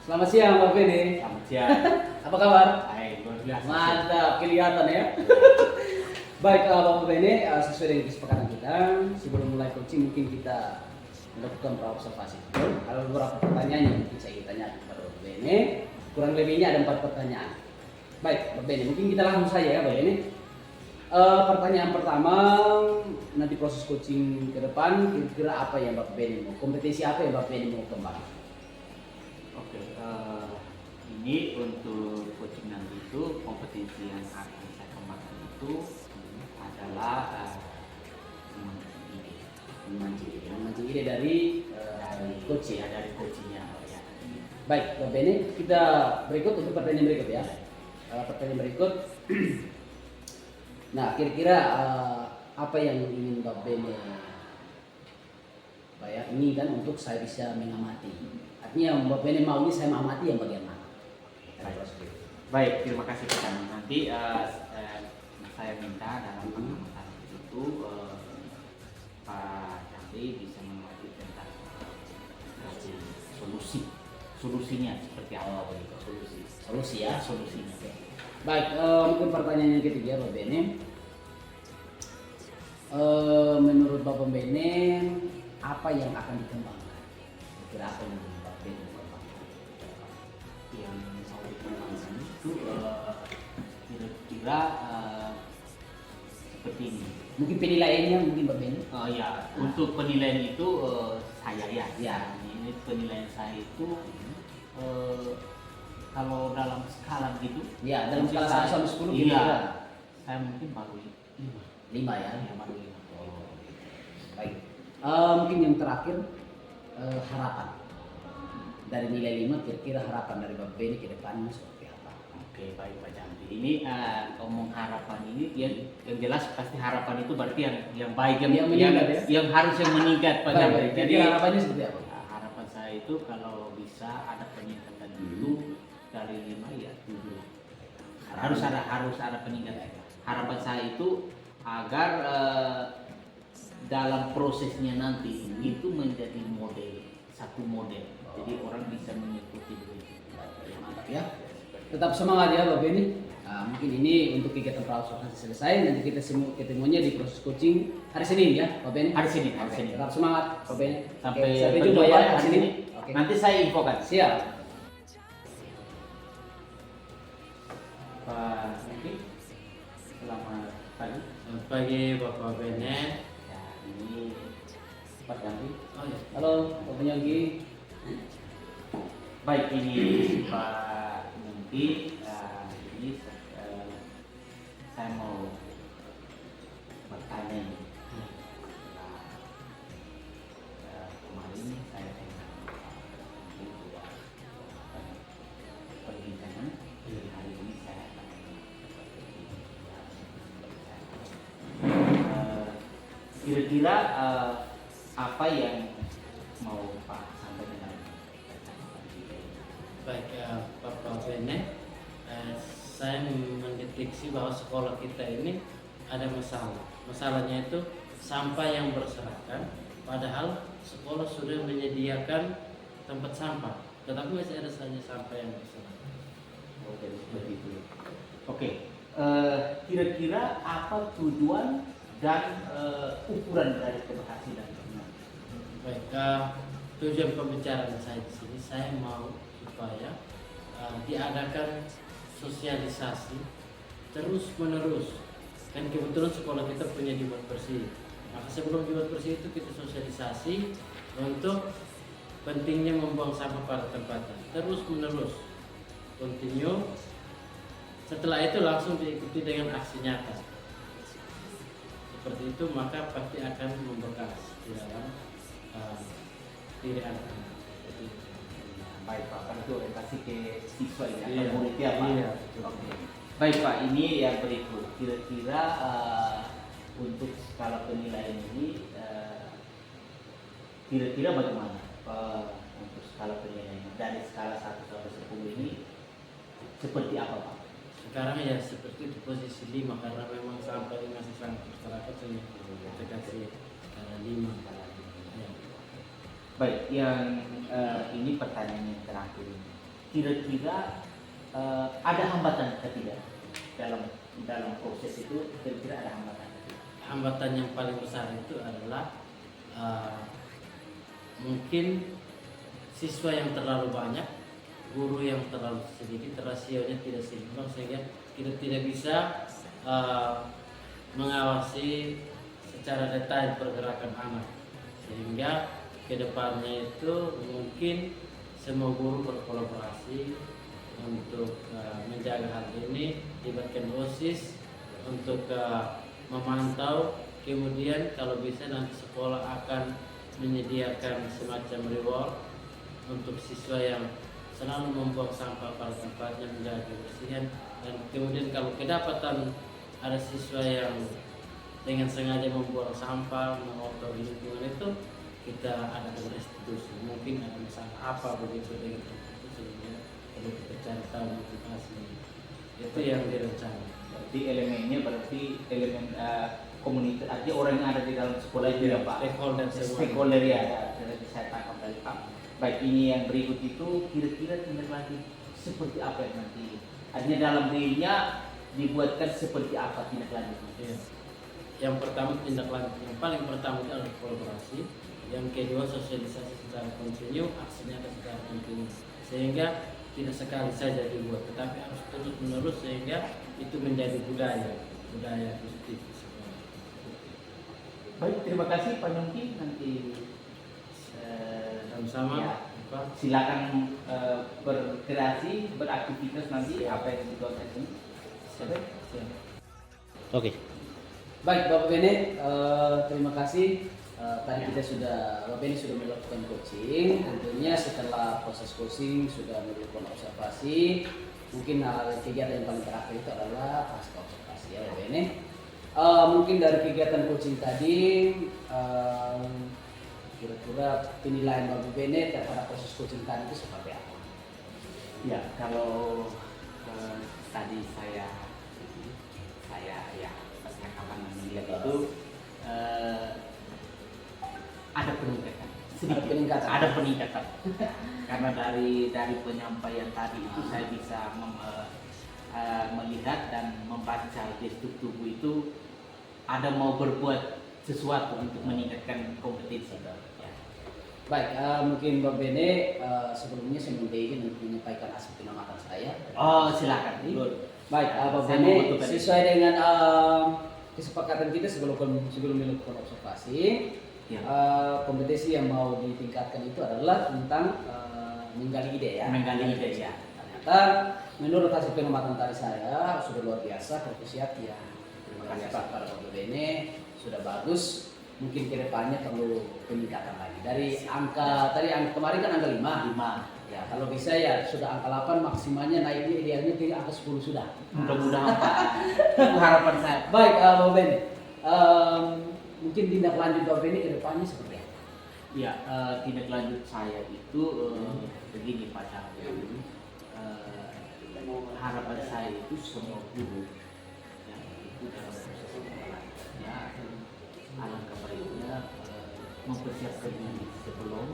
Selamat siang Pak Beni. Selamat siang. Apa kabar? Baik, luar biasa. Mantap, kelihatan ya. Baik, Bapak Beni, sesuai dengan kesepakatan kita, sebelum mulai coaching mungkin kita melakukan observasi. Ada beberapa pertanyaan yang mungkin saya ingin tanya kepada Bapak Beni. Kurang lebihnya ada 4 pertanyaan. Baik, Bapak Beni, mungkin kita langsung saja ya, Bapak Beni. Pertanyaan pertama, nanti proses coaching ke depan, kira-kira apa yang Bapak Beni mau? Kompetisi apa yang Bapak Beni mau kembangkan? Oke, ini untuk coaching nanti itu kompetisi yang akan saya kembangkan itu adalah memancing ide dari coach ya. dari coachingnya. Ya. Baik, Bapak Beni, kita berikut untuk pertanyaan berikut ya. Pertanyaan berikut. Nah, kira-kira apa yang ingin Bapak Beni inginkan untuk saya bisa mengamati? Artinya yang Bapak Beni mau ini saya mengamati yang bagian mana? Baik, terima kasih Pak Chandra. Nanti saya minta dalam pengamatan itu Pak Chandra bisa mengamati tentang solusinya seperti apa begitu Solusi ya. solusinya. Baik, mungkin pertanyaan yang ketiga Bapak Beni. Menurut Bapak Beni, apa yang akan dikembangkan? Kira apa yang Bapak Beni kembangkan? Yang mau dikembangkan itu kira-kira seperti ini. Mungkin penilaiannya mungkin Bapak Beni? Oh ya, untuk penilaian itu saya ya. Ya. Ini penilaian saya itu kalau dalam skala gitu. Ya, dalam skala 1 sampai 10 iya, kira-kira. saya mungkin baru 5. 5 ya. Ya, baru 5. Oh, baik. Mungkin yang terakhir harapan. Dari nilai 5 kira-kira harapan dari Bapak Beni ke depannya seperti apa? Oke, baik Pak Janti. Ini ngomong harapan ini yang jelas pasti harapan itu berarti yang baik Yang meningkat ya? yang harus yang meningkat Pak Janti. Baik, jadi harapannya seperti apa? Harapan saya itu kalau bisa ada peningkatan itu dari 5 ya 7. Harus ada peningkatan. Harapan saya itu agar dalam prosesnya nanti itu menjadi satu model. Jadi orang bisa mengikuti begitu. Mantap ya. Tetap semangat ya Bapak Beni. Mungkin ini untuk kegiatan praobservasi selesai. Nanti kita ketemunya di proses coaching hari Senin ya Bapak Beni. Hari Senin. Tetap semangat Bapak Beni. Sampai jumpa ya hari Senin. Oke. Nanti saya infokan. Siap. Pak Yogi, selamat pagi. Selamat pagi Bapak Beni. Ya, ini Pak Yogi. Oh ya. Halo Bapak Yogi. Baik, ini Pak Yogi. Ini saya mau bertanya ini. Kemarin saya dengar perbincangan. Hari ini saya akan kira-kira apa yang mau Pak sampaikan? Baik Bapak Beni, saya mendeteksi bahwa sekolah kita ini ada masalah. Masalahnya itu sampah yang berserakan, padahal sekolah sudah menyediakan tempat sampah, tetapi masih ada saja sampah yang berserakan. Oke, seperti itu. Oke, kira-kira apa tujuan dan ukuran dari keberhasilan? Baik, tujuan pembicaraan saya di sini, saya mau supaya diadakan sosialisasi terus menerus. Kan kebetulan sekolah kita punya Jumat Bersih. Maka sebelum Jumat Bersih itu kita sosialisasi untuk pentingnya membuang sampah pada tempatnya. Terus menerus, continue. Setelah itu langsung diikuti dengan aksi nyata. Seperti itu maka pasti akan membekas di dalam diri anak-anak. Baik Pak, kan itu orientasi ke siswa ya, Iya. murid ya Pak. Iya. Oke. Baik Pak, ini yang berikut. Kira-kira untuk skala penilaian ini kira-kira bagaimana untuk skala penilaian dari skala 1 sampai 10 ini seperti apa Pak? Sekarang ya seperti di posisi 5 karena memang sampah ini masih sangat masyarakat sehingga kita kasih skala 5. Ya. Baik, yang ini pertanyaan yang terakhir ini. kira-kira ada hambatan atau tidak dalam proses itu, kira-kira ada hambatan? Hambatan yang paling besar itu adalah mungkin siswa yang terlalu banyak, guru yang terlalu sedikit, rasionya tidak seimbang sehingga kita tidak bisa mengawasi secara detail pergerakan anak, sehingga kedepannya itu mungkin semua guru berkolaborasi untuk menjaga hal ini, libatkan OSIS untuk memantau, kemudian kalau bisa nanti sekolah akan menyediakan semacam reward untuk siswa yang selalu membuang sampah pada tempatnya, menjaga kebersihan. Dan kemudian kalau kedapatan ada siswa yang dengan sengaja membuang sampah, mengotori lingkungan itu, kita adakan restitusi. Mungkin ada masalah apa begitu dengan itu, sehingga perlu kita cari tahu motivasi. Itu yang direncanakan. Berarti elemennya elemen komunitas, artinya orang yang ada di dalam sekolah itu ya Pak. Stakeholder ya, jadi saya tangkap dari Pak. Baik, ini yang berikut itu kira-kira tindak lanjut seperti apa yang nanti, artinya dalam dirinya dibuatkan seperti apa tindak lanjutnya? Ya. Yang pertama tindak lanjut yang paling pertama itu adalah kolaborasi. Yang kedua sosialisasi secara kontinu, aksinya secara kontinu, sehingga tidak sekali saja dibuat, tetapi harus terus menerus sehingga itu menjadi budaya positif. Baik, terima kasih Pak Yongki, nanti Sama-sama. ya, silakan berkreasi, beraktivitas nanti apa yang dituangkan ini. Oke. Baik Bapak Bene, terima kasih. Tadi kita Bapak Bene sudah melakukan coaching. Tentunya setelah proses coaching sudah melakukan observasi. Mungkin kegiatan yang paling terakhir itu adalah pasca observasi ya Bapak Bene. Mungkin dari kegiatan coaching tadi, kira-kira penilaian Bapak Bene terhadap proses coaching tadi itu seperti apa? Ya, kalau tadi saya ya percakapan melihat itu ada peningkatan. Ada peningkatan. Karena dari penyampaian tadi itu saya bisa melihat dan membaca gestur tubuh itu ada mau berbuat sesuatu untuk meningkatkan kompetensi. Ya. Baik, mungkin Bapak Bene sebelumnya saya minta izin untuk menyampaikan hasil pengamatan saya. Oh, silakan. Baik, Bapak Bene, sesuai dengan kesepakatan kita sebelum melakukan observasi, ya. Kompetensi yang mau ditingkatkan itu adalah tentang menggali ide ya. Menggali ide ya. Ternyata menurut hasil pengamatan tadi saya sudah luar biasa, fokusnya ya. Terima kasih Pak para Bapak Bene, sudah bagus. Mungkin kedepannya perlu peningkatan lagi. Dari angka kemarin kan angka 5. Ya, kalau bisa ya sudah angka 8 maksimalnya naiknya idealnya ke angka 10 sudah. Mudah-mudahan Pak. Itu harapan saya. Baik, Bapak Bene. Mungkin tindak lanjut Bapak Bene ke depannya seperti apa? Ya, tindak lanjut saya itu begini Pak Cahyo. Harapan saya itu semua guru yang itu dalam proses pembelajarannya alangkah baiknya mempersiapkan diri sebelum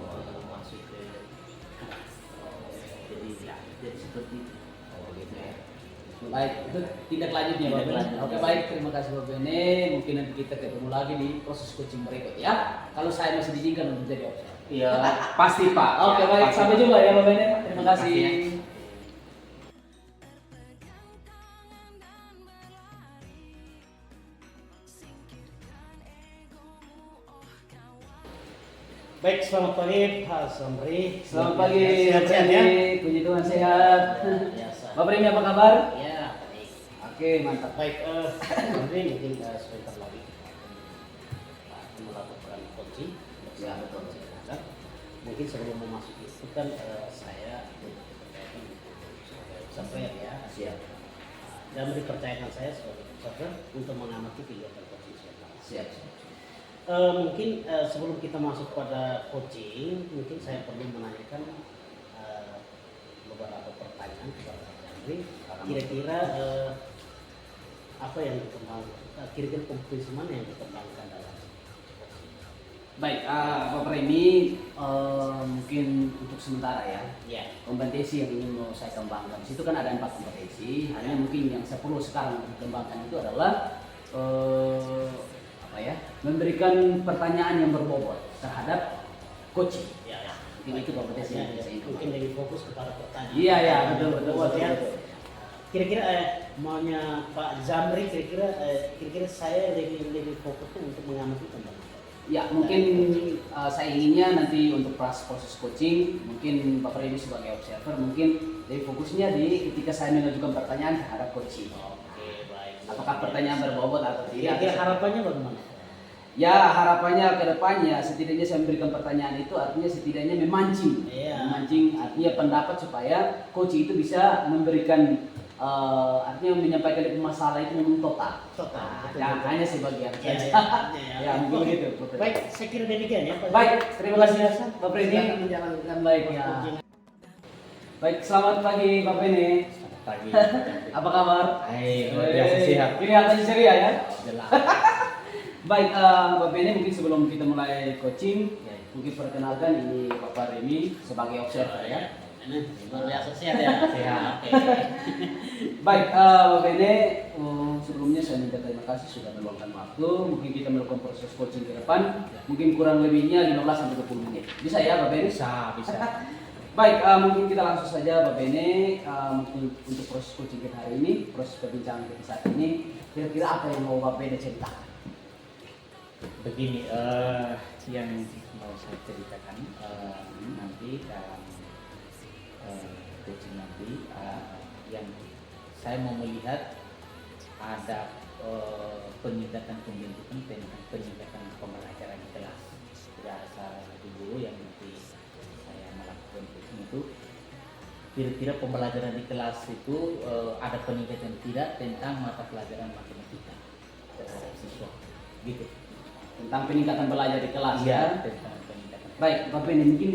masuk ke jadi seperti itu. Gitu ya. Baik, itu tindak lanjutnya Bapak Bene. Oke, baik, terima kasih Bapak Bene. Mungkin nanti kita ketemu lagi di proses coaching berikut ya. Kalau saya masih diizinkan untuk jadi observer. Iya, pasti Pak. Oke, baik, sampai jumpa ya Bapak Bene. Terima kasih. Baik, selamat pagi Pak Somri. Selamat pagi, Sehat-sehat ya? Puji Tuhan sehat. Biasa. Bapak Remi apa kabar? Ya, baik. Oke, mantap. Baik, Somri mungkin sebentar lagi kita akan melakukan coaching Ya, bersama betul. saya. Mungkin sebelum memasuki itu kan saya sebagai observer ya. Siap. Dan dipercayakan saya sebagai observer untuk mengamati kegiatan coaching saya. Siap. Mungkin sebelum kita masuk pada coaching, mungkin saya perlu menanyakan beberapa pertanyaan kepada Pak Chandri. Kira-kira apa yang dikembangkan? Kira-kira kompetensi mana yang dikembangkan dalam coaching? Baik, Bapak Remi, mungkin mungkin untuk sementara ya, Ya. kompetensi yang ingin mau saya kembangkan. Di situ kan ada 4 kompetensi. Hanya mungkin yang saya perlu sekarang untuk kembangkan itu adalah memberikan pertanyaan yang berbobot terhadap coaching. Ya. Mungkin itu kompetensi yang saya ingin. Mungkin lebih fokus kepada pertanyaan. Iya, betul. Ya. Kira-kira maunya Pak Zamri, kira-kira saya lebih fokusnya untuk mengamati tentang apa? Ya, mungkin saya inginnya nanti untuk proses coaching, mungkin Bapak ini sebagai observer, mungkin lebih fokusnya di ketika saya mengajukan pertanyaan terhadap coaching. Oke, baik. Apakah pertanyaan berbobot atau tidak? Kira-kira harapannya bagaimana? Ya, harapannya ke depannya setidaknya saya memberikan pertanyaan itu artinya setidaknya memancing. Iya. Memancing artinya pendapat supaya coach itu bisa memberikan artinya menyampaikan masalah itu memang total. Total. Jangan hanya sebagian Ya, saja. ya. Ya, mungkin begitu. Baik, saya kira demikian ya. Pak. Baik, terima kasih Pak Freddy Silakan menjalankan baik ya. Baik, selamat pagi Pak Bene. Pagi. Apa kabar? Hai, luar biasa sehat. Kelihatan ceria ya. Jelas. Baik, Pak Bene, mungkin sebelum kita mulai coaching, mungkin perkenalkan ini Bapak Remy sebagai observer ya. Luar biasa sehat ya. Sehat. Oke. Baik, Pak Bene, sebelumnya saya minta terima kasih sudah meluangkan waktu. Mungkin kita melakukan proses coaching ke depan, mungkin kurang lebihnya 15 sampai 20 menit. Bisa ya, Pak Bene? Bisa. Baik, mungkin kita langsung saja Pak Bene, mungkin untuk proses coaching kita hari ini, proses perbincangan kita saat ini, kira-kira apa yang mau Pak Bene ceritakan? Begini, yang mau saya ceritakan nanti dalam coaching nanti, yang saya mau melihat ada peningkatan pembentukan tentang peningkatan pembelajaran di kelas. Tidak ada salah satu guru yang nanti saya melakukan coaching itu kira-kira pembelajaran di kelas itu ada peningkatan tidak tentang mata pelajaran matematika terhadap siswa, gitu. Tentang peningkatan belajar di kelas Iya, ya. tentang peningkatan. Baik, Pak Bene, mungkin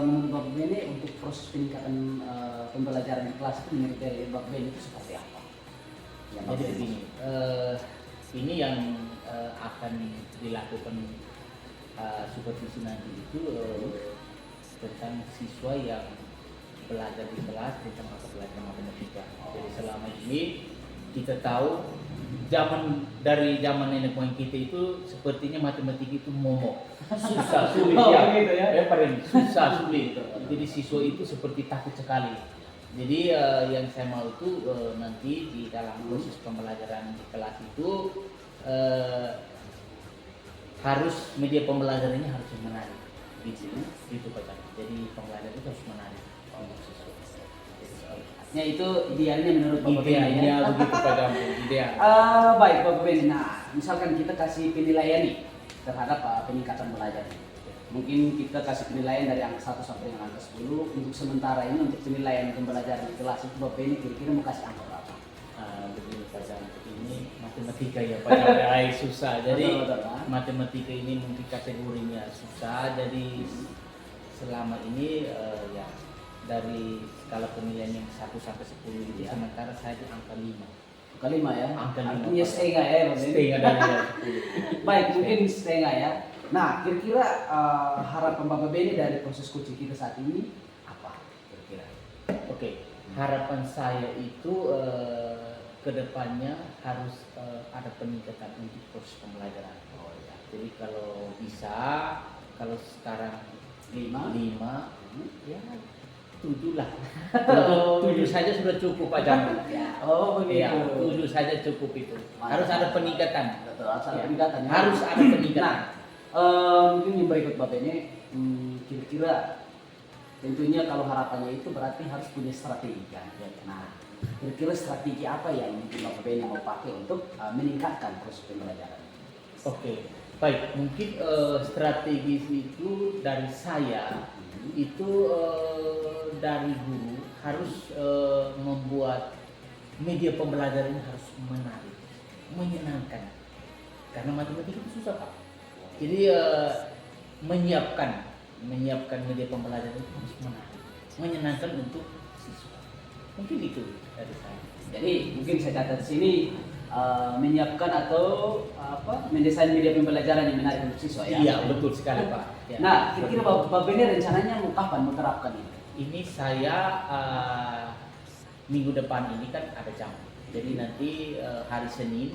menurut Pak Bene untuk proses peningkatan pembelajaran di kelas itu menurut dari Pak Bene itu seperti apa? Ya, Pak Jadi Bene. begini, ini yang akan dilakukan supervisi nanti itu tentang siswa yang belajar di kelas tentang mata pelajaran matematika. Jadi selama ini kita tahu dari zaman nenek moyang kita itu sepertinya matematika itu momok, susah sulit Oh, ya, begitu ya? paling susah sulit. Jadi siswa itu seperti takut sekali. Jadi yang saya mau itu nanti di dalam proses pembelajaran di kelas itu harus media pembelajarannya harus menarik, gitu Pak. Jadi pembelajaran itu harus menarik untuk siswa. Ya itu idealnya menurut Bapak Bene ya. Idealnya begitu Pak Jambu, ideal. Baik Bapak Bene, nah misalkan kita kasih penilaian nih terhadap peningkatan belajar. Mungkin kita kasih penilaian dari angka 1 sampai dengan angka 10. Untuk sementara ini untuk penilaian pembelajaran di kelas itu Bapak Bene kira-kira mau kasih angka berapa? Begini Pak Jambu, ini matematika ya Pak Jambu, susah. Jadi Betul, Pak. matematika ini mungkin kategorinya susah. Jadi selama ini ya dari skala penilaian yang 1 sampai 10 itu sementara saya di angka 5. Angka 5 ya? Angka 5. Artinya setengah ya Bapak Bene? Setengah dari 10. Baik, mungkin setengah ya. Nah, kira-kira harapan Bapak Bene dari proses coaching kita saat ini apa kira-kira? Oke, harapan saya itu kedepannya harus ada peningkatan untuk proses pembelajaran. Oh ya. Jadi kalau bisa, kalau sekarang 5 ya 7 lah. 7 saja sudah cukup Pak Jambu. Oh Ya, begitu. 7 saja cukup itu. Mantap. Harus ada peningkatan. Betul, harus ada Ya. peningkatan ya. Harus ada peningkatan. Mungkin yang berikut Bapak ini kira-kira tentunya kalau harapannya itu berarti harus punya strategi kan. Nah, kira-kira strategi apa yang mungkin Bapak Beni mau pakai untuk meningkatkan proses pembelajaran? Oke, baik. Mungkin strategi itu dari saya itu dari guru harus membuat media pembelajaran harus menarik, menyenangkan. Karena matematika itu susah Pak. Jadi menyiapkan media pembelajaran itu harus menarik, menyenangkan untuk siswa. Mungkin itu dari saya. Jadi mungkin saya catat di sini menyiapkan atau mendesain media pembelajaran yang menarik untuk siswa ya. Iya betul sekali Pak. Ya. Nah, kira-kira Bapak Beni rencananya mau kapan menerapkan ini? Ini saya minggu depan ini kan ada jam. Jadi nanti hari Senin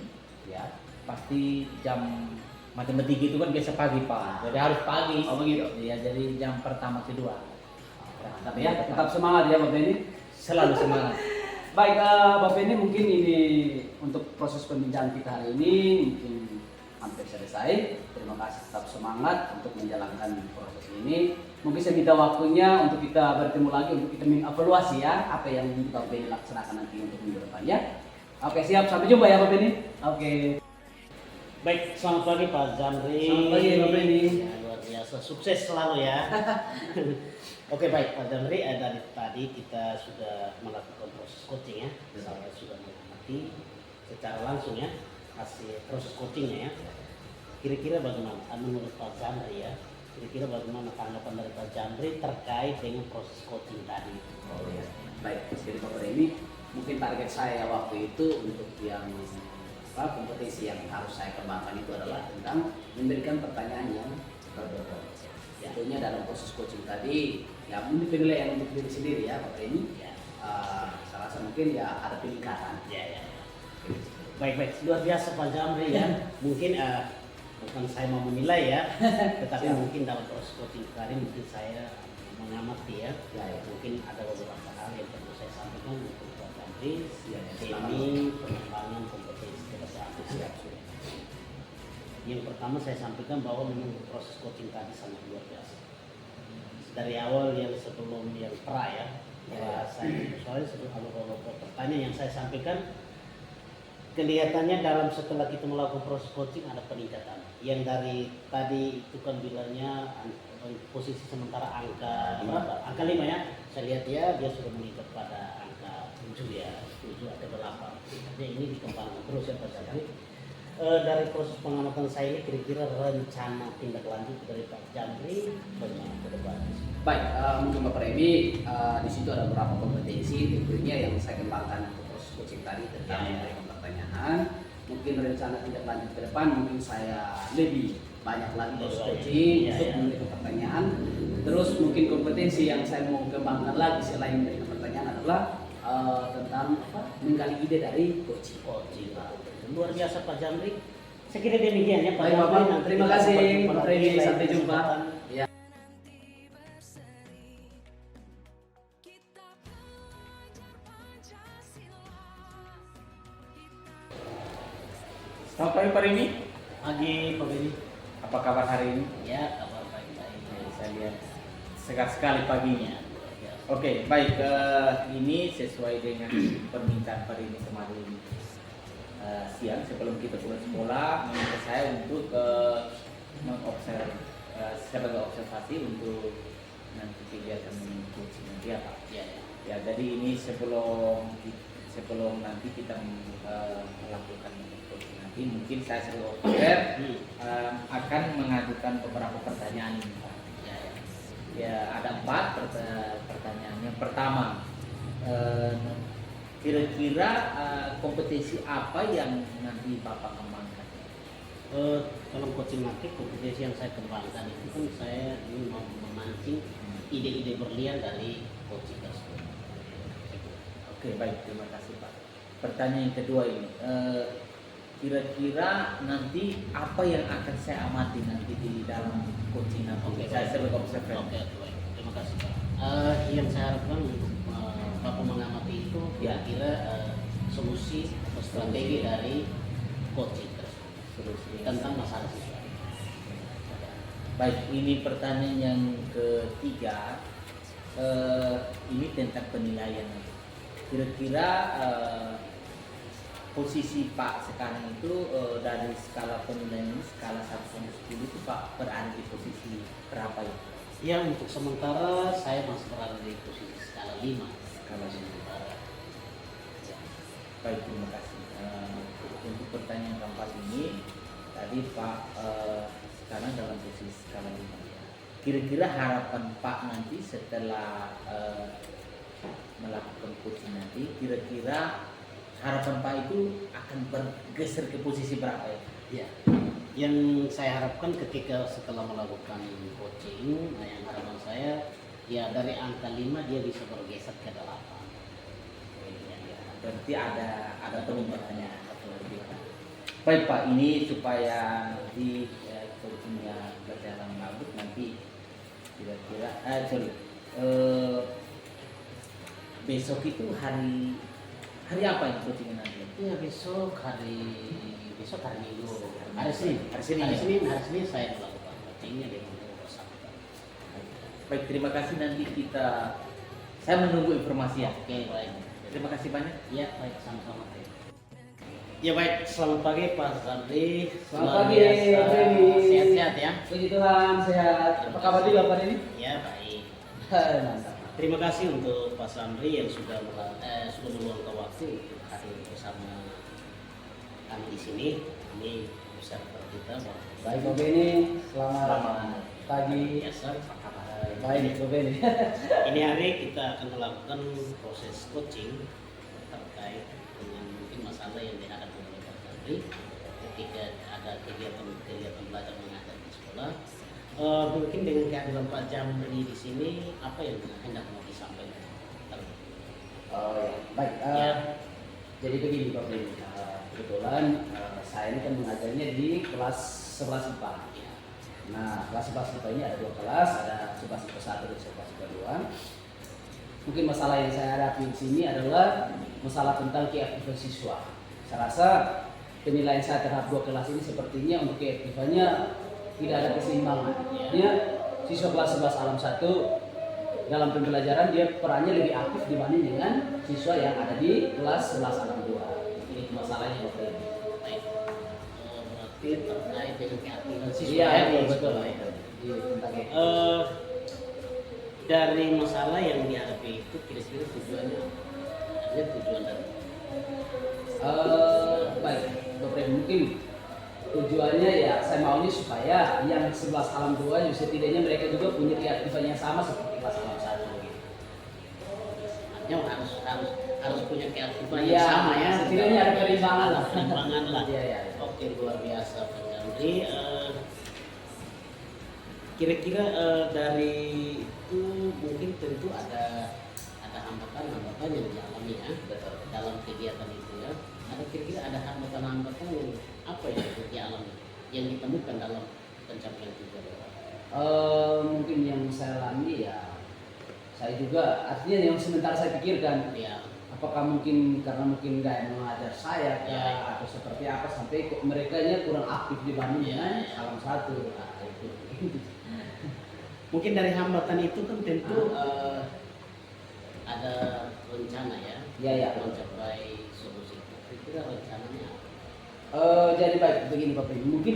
Ya. pasti jam matematika itu kan biasa pagi Pak. Jadi harus pagi. Oh begitu. Iya, jadi jam pertama kedua. Tapi ya, tetap semangat ya Bapak Beni. Selalu semangat. Baik, Bapak Beni, mungkin ini untuk proses pembincangan kita hari ini mungkin hampir selesai. Terima kasih, tetap semangat untuk menjalankan proses ini. Mungkin saya minta waktunya untuk kita bertemu lagi untuk kita mengevaluasi ya apa yang Bapak Beni laksanakan nanti untuk minggu depan ya. Oke, siap, sampai jumpa ya Bapak Beni. Oke. Baik, selamat pagi Pak Jamri. Selamat pagi Bapak Beni. Ya, luar biasa, sukses selalu ya. Oke baik Pak Jamri, dari tadi kita sudah melakukan proses coaching ya. Saya sudah mengamati secara langsung ya hasil proses coachingnya ya. Kira-kira bagaimana menurut Pak Jamri ya? Kira-kira bagaimana tanggapan dari Pak Jamri terkait dengan proses coaching tadi? Oh ya. Baik, jadi Bapak Beni, mungkin target saya waktu itu untuk yang kompetisi yang harus saya kembangkan itu adalah tentang memberikan pertanyaan yang berbobot. Tentunya dalam proses coaching tadi, ya mungkin penilaian untuk diri sendiri ya Bapak ini. Ya. Saya rasa mungkin ya ada peningkatan. Ya. Baik, luar biasa Pak Jamri ya. Mungkin bukan saya mau menilai ya, tetapi Siap. mungkin dalam proses coaching tadi mungkin saya mengamati ya. Ya. Mungkin ada beberapa hal yang perlu saya sampaikan untuk Pak Jamri. Ya, Demi pengembangan kompetensi ke depan. Siap. Yang pertama saya sampaikan bahwa memang proses coaching tadi sangat luar biasa. Dari awal yang sebelum yang pra ya, soalnya sebelum beberapa pertanyaan yang saya sampaikan, kelihatannya dalam setelah kita melakukan proses coaching ada peningkatan. Yang dari tadi itu kan bilangnya posisi sementara angka berapa? Angka 5 ya. Saya lihat ya dia sudah meningkat pada angka 7 ya, 7 atau 8. Jadi ini dikembangkan terus ya Pak Jamri. Dari proses pengamatan saya ini kira-kira rencana tindak lanjut dari Pak Jamri bagaimana ke depan? Baik, mungkin Bapak Remi, di situ ada beberapa kompetensi tentunya yang saya kembangkan untuk proses coaching tadi tentang memberikan pertanyaan. Mungkin rencana tindak lanjut ke depan mungkin saya lebih banyak lagi proses coaching untuk memberikan pertanyaan. Terus mungkin kompetensi yang saya mau kembangkan lagi selain memberikan pertanyaan adalah tentang menggali ide dari coaching. Luar biasa Pak Jamri. Saya kira demikian ya Pak Baik, Jamri. Bapak. Nanti Terima kita kasih berjumpa Pak lagi Remi. lain Sampai jumpa. kesempatan. Ya. Selamat pagi Pak Remi. Pagi Pak Beni. Apa kabar hari ini? Ya, kabar baik-baik. Saya lihat segar sekali paginya. Ya. Oke, baik. Ini sesuai dengan permintaan Pak Remi kemarin siang sebelum kita pulang sekolah, meminta saya untuk sebagai observasi untuk nanti kegiatan coaching nanti ya Pak. Ya, jadi ini sebelum nanti kita melakukan coaching nanti, mungkin saya sebagai observer akan mengajukan beberapa pertanyaan ini Pak. Ya, ada 4 pertanyaan. Yang pertama, kira-kira kompetisi apa yang nanti Bapak kembangkan? Dalam coaching nanti kompetensi yang saya kembangkan itu kan saya ingin memancing ide-ide berlian dari coaching tersebut. Oke, baik, terima kasih Pak. Pertanyaan yang kedua ini, kira-kira nanti apa yang akan saya amati nanti di dalam coaching nanti? Saya sebagai observer. Oke, baik. Terima kasih Pak. Yang saya harapkan untuk Bapak mengamati itu kira-kira solusi atau strategi dari coaching tersebut Solusi. tentang masalah siswa. Baik, ini pertanyaan yang ketiga. Ini tentang penilaian. Kira-kira posisi Pak sekarang itu dari skala penilaian ini, skala 1-10 itu Pak berada di posisi berapa itu? Ya, untuk sementara saya masih berada di posisi skala 5. Skala sementara. Ya. Baik, terima kasih. Untuk pertanyaan keempat ini, tadi Pak sekarang dalam posisi skala 5 ya. Kira-kira harapan Pak nanti setelah melakukan coaching nanti, kira-kira harapan Pak itu akan bergeser ke posisi berapa ya? Ya. Yang saya harapkan ketika setelah melakukan coaching, nah yang harapan saya ya dari angka 5 dia bisa bergeser ke 8. Berarti ada peningkatannya atau lebih. Baik Pak, ini supaya di coachingnya berjalan bagus nanti kira-kira besok itu hari apa ini coachingnya nanti? Ya besok hari Minggu, hari Senin saya melakukan coachingnya dengan bersangkutan. Baik, terima kasih, nanti saya menunggu informasi ya. Oke, baik. Terima kasih banyak. Ya, baik, sama-sama. Ya baik, selamat pagi Pak Zamri. Selamat pagi, Pak Remi. Sehat-sehat ya. Puji Tuhan, sehat. Apa kabar juga Pak Remi? Ya baik. Mantap. Terima kasih untuk Pak Zamri yang sudah meluangkan waktu untuk hadir bersama kami di sini. Ini peserta kita. Baik Pak Beni, selamat pagi. Biasa, apa kabar? Baik Pak Beni. Ini hari kita akan melakukan proses coaching terkait dengan mungkin masalah yang dihadapi oleh Pak Zamri ketika ada kegiatan belajar mengajar di sekolah. Mungkin dengan kehadiran Pak Zamri di sini, apa yang hendak mau disampaikan? Oh ya, baik. Jadi begini Pak Beni, kebetulan saya ini kan mengajarnya di kelas 11 IPA. Nah, kelas 11 IPA ini ada 2 kelas, ada 11 IPA 1 dan 11 IPA 2. Mungkin masalah yang saya hadapi di sini adalah masalah tentang keaktifan siswa. Saya rasa penilaian saya terhadap 2 kelas ini sepertinya untuk keaktifannya tidak ada keseimbangan. Dia siswa kelas 11 alam 1 dalam pembelajaran dia perannya lebih aktif dibanding dengan siswa yang ada di kelas 11 alam 2. Ini masalahnya Bapak Ibu. Baik. Berarti terkait dengan keaktifan siswa. Iya, ya, betul. Iya. Tentang itu. Dari masalah yang dihadapi itu kira-kira tujuannya apa? Ada tujuan dari Baik, Bapak Ibu, mungkin tujuannya ya saya maunya supaya yang 11 alam 2 juga setidaknya mereka juga punya keaktifan yang sama seperti kelas alam 1 gitu. artinya harus punya keaktifan Iya, yang sama ya. setidaknya ada keseimbangan lah. Keseimbangan lah. Iya, iya. Oke, luar biasa Pak Zamri. Kira-kira dari itu mungkin tentu ada hambatan yang dialami ya dalam kegiatan itu ya. Ada kira-kira ada hambatan yang apa yang dialami yang ditemukan dalam pencapaian tujuan? Mungkin yang saya alami ya saya juga artinya yang sementara saya pikirkan Ya, apakah mungkin karena mungkin gaya mengajar saya Ya. atau seperti apa sampai kok mereka kurang aktif dibanding Ya, dengan ya. alam 1. Nah, itu. mungkin dari hambatan itu kan tentu ada rencana ya, Iya, iya. mencapai solusi. Kira-kira rencananya apa? Jadi baik begini Bapak Ibu, mungkin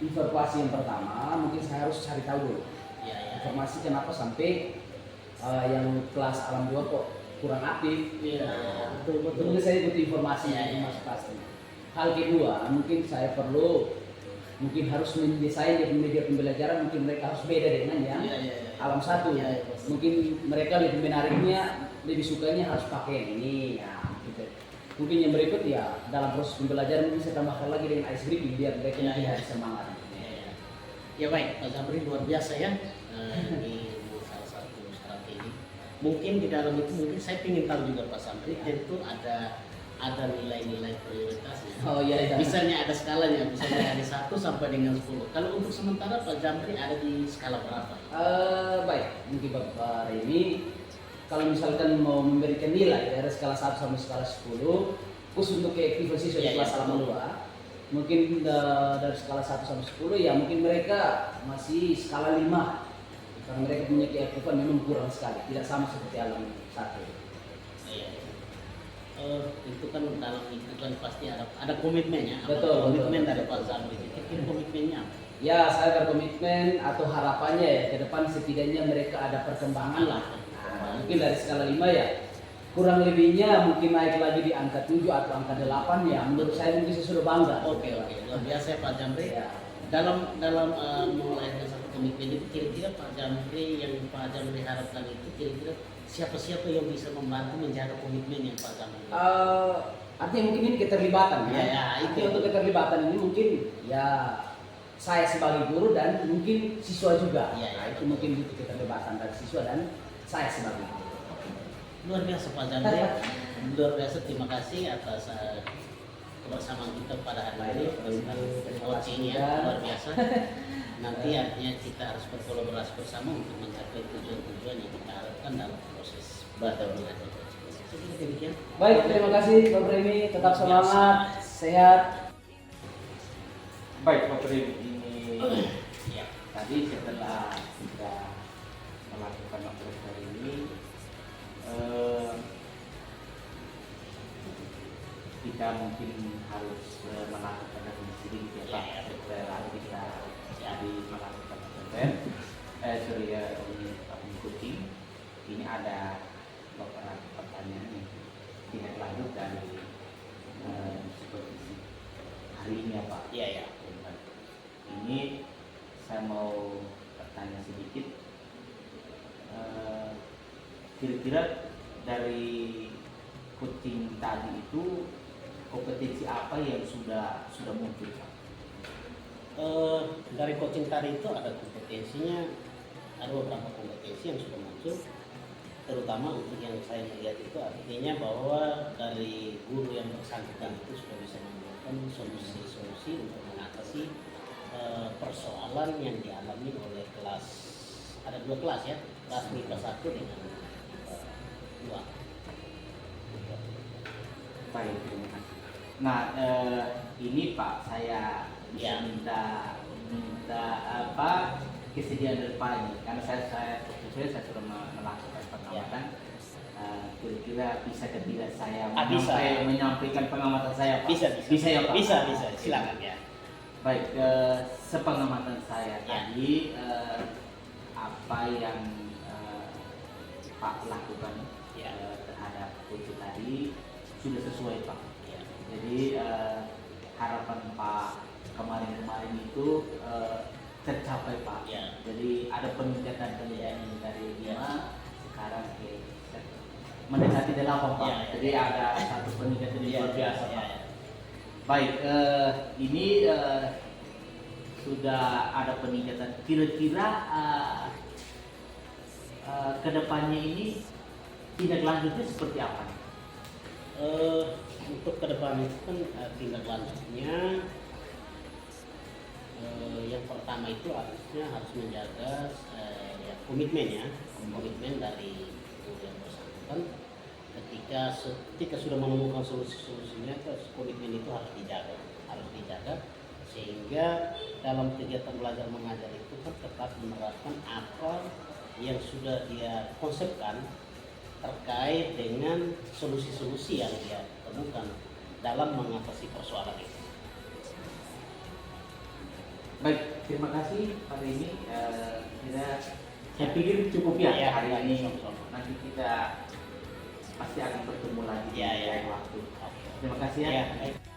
informasi yang pertama mungkin saya harus cari tahu dulu Ya, ya. informasi kenapa sampai yang kelas alam 2 kok kurang aktif. Iya, betul. Mungkin saya butuh informasi, Ya, ya. informasi pasti. Hal kedua, mungkin saya harus mendesain di media pembelajaran mungkin mereka harus beda dengan yang Iya, iya, iya. alam 1. Iya, iya. Mungkin mereka lebih menariknya, lebih sukanya harus pakai yang ini ya. Gitu. Mungkin yang berikut ya dalam proses pembelajaran mungkin saya tambahkan lagi dengan ice breaking biar mereka Iya, mungkin iya. lebih semangat. Ya baik, Pak Zamri luar biasa ya. Ini salah satu strategi. Mungkin di dalam itu mungkin saya ingin tahu juga Pak Zamri tentu ada nilai-nilai prioritasnya. Oh iya, iya. Misalnya ada skalanya, misalnya dari 1 sampai dengan 10. Kalau untuk sementara Pak Zamri ada di skala berapa? Baik, mungkin Bapak Remi kalau misalkan mau memberikan nilai dari skala 1 sampai skala 10 khusus untuk keaktifan siswa di Iya, kelas iya. alam 2 mungkin dari skala 1 sampai 10 ya mungkin mereka masih skala 5 karena mereka punya keaktifan memang kurang sekali, tidak sama seperti alam 1. Iya. Itu kan dalam itu kan pasti ada komitmennya. Betul, Komitmen betul. dari Pak Zamri. Kira-kira komitmennya apa? Ya, saya berkomitmen atau harapannya ya ke depan setidaknya mereka ada perkembangan lah. Nah, mungkin dari skala 5 ya kurang lebihnya mungkin naik lagi di angka 7 atau angka 8 ya menurut saya mungkin saya sudah bangga. Oke, luar biasa ya Pak Zamri. Ya. Dalam melahirkan satu komitmen itu kira-kira Pak Zamri yang Pak Zamri harapkan itu kira-kira siapa-siapa yang bisa membantu menjaga komitmen yang Pak Zamri? Artinya mungkin ini keterlibatan Ya, ya, itu untuk keterlibatan ini mungkin ya saya sebagai guru dan mungkin siswa juga. Iya, Nah, iya. itu mungkin butuh keterlibatan dari siswa dan saya sebagai guru. Luar biasa Pak Jandre, luar biasa, terima kasih atas kebersamaan kita pada hari ini tentang coaching ya, luar biasa. Nanti artinya kita harus berkolaborasi bersama untuk mencapai tujuan-tujuan yang kita harapkan dalam proses mengajar coaching. Saya kira demikian. Baik, terima kasih Pak Premi, tetap semangat, sehat. Baik, Pak Prim, ini Ya. tadi setelah kita melakukan operasi hari ini, kita mungkin harus melakukan revisi sedikit ya Pak, Ya, ya. setelah kita jadi melakukan konten, ini coaching, ini ada beberapa pertanyaan yang tidak lanjut dari supervisi hari ini ya Pak. Iya, ya. Ini saya mau bertanya sedikit, kira-kira dari coaching tadi itu kompetensi apa yang sudah muncul Pak? Dari coaching tadi itu ada kompetensinya, ada beberapa kompetensi yang sudah muncul, terutama untuk yang saya lihat itu artinya bahwa dari guru yang bersangkutan itu sudah bisa menemukan solusi-solusi untuk mengatasi persoalan yang dialami oleh kelas, ada 2 kelas ya, kelas MIPA 1 dengan MIPA 2. Baik, terima kasih. Nah, ini Pak, saya bisa Ya. minta apa kesediaan dari Pak ini, karena saya sudah melakukan pengamatan. Kira-kira bisa ke tidak saya Bisa. menyampaikan pengamatan saya Pak? Bisa ya Pak? Bisa, silakan ya. Baik, sepengamatan saya Ya. tadi, apa yang Pak lakukan Ya. terhadap coaching tadi sudah sesuai Pak. Ya. Jadi harapan Pak kemarin itu tercapai Pak. Ya. Jadi ada peningkatan dari 5 sekarang ke mendekati 8 Pak. Ya, ya. Jadi ada satu peningkatan yang luar biasa Ya, Pak. ya. Baik, ini sudah ada peningkatan. Kira-kira kedepannya ini tindak lanjutnya seperti apa? Untuk ke depan itu kan tindak lanjutnya yang pertama itu harus menjaga ya, komitmen dari guru yang bersangkutan ketika sudah menemukan solusinya, komitmen itu harus dijaga sehingga dalam kegiatan belajar mengajar itu kan tetap menerapkan apa yang sudah dia konsepkan terkait dengan solusi-solusi yang dia temukan dalam mengatasi persoalan itu. Baik, terima kasih Pak Reni. Saya pikir cukup ya, Ya, hari ini. sama-sama. Nanti kita pasti akan bertemu lagi Ya, di ya. lain waktu. Terima kasih ya. Ya, baik.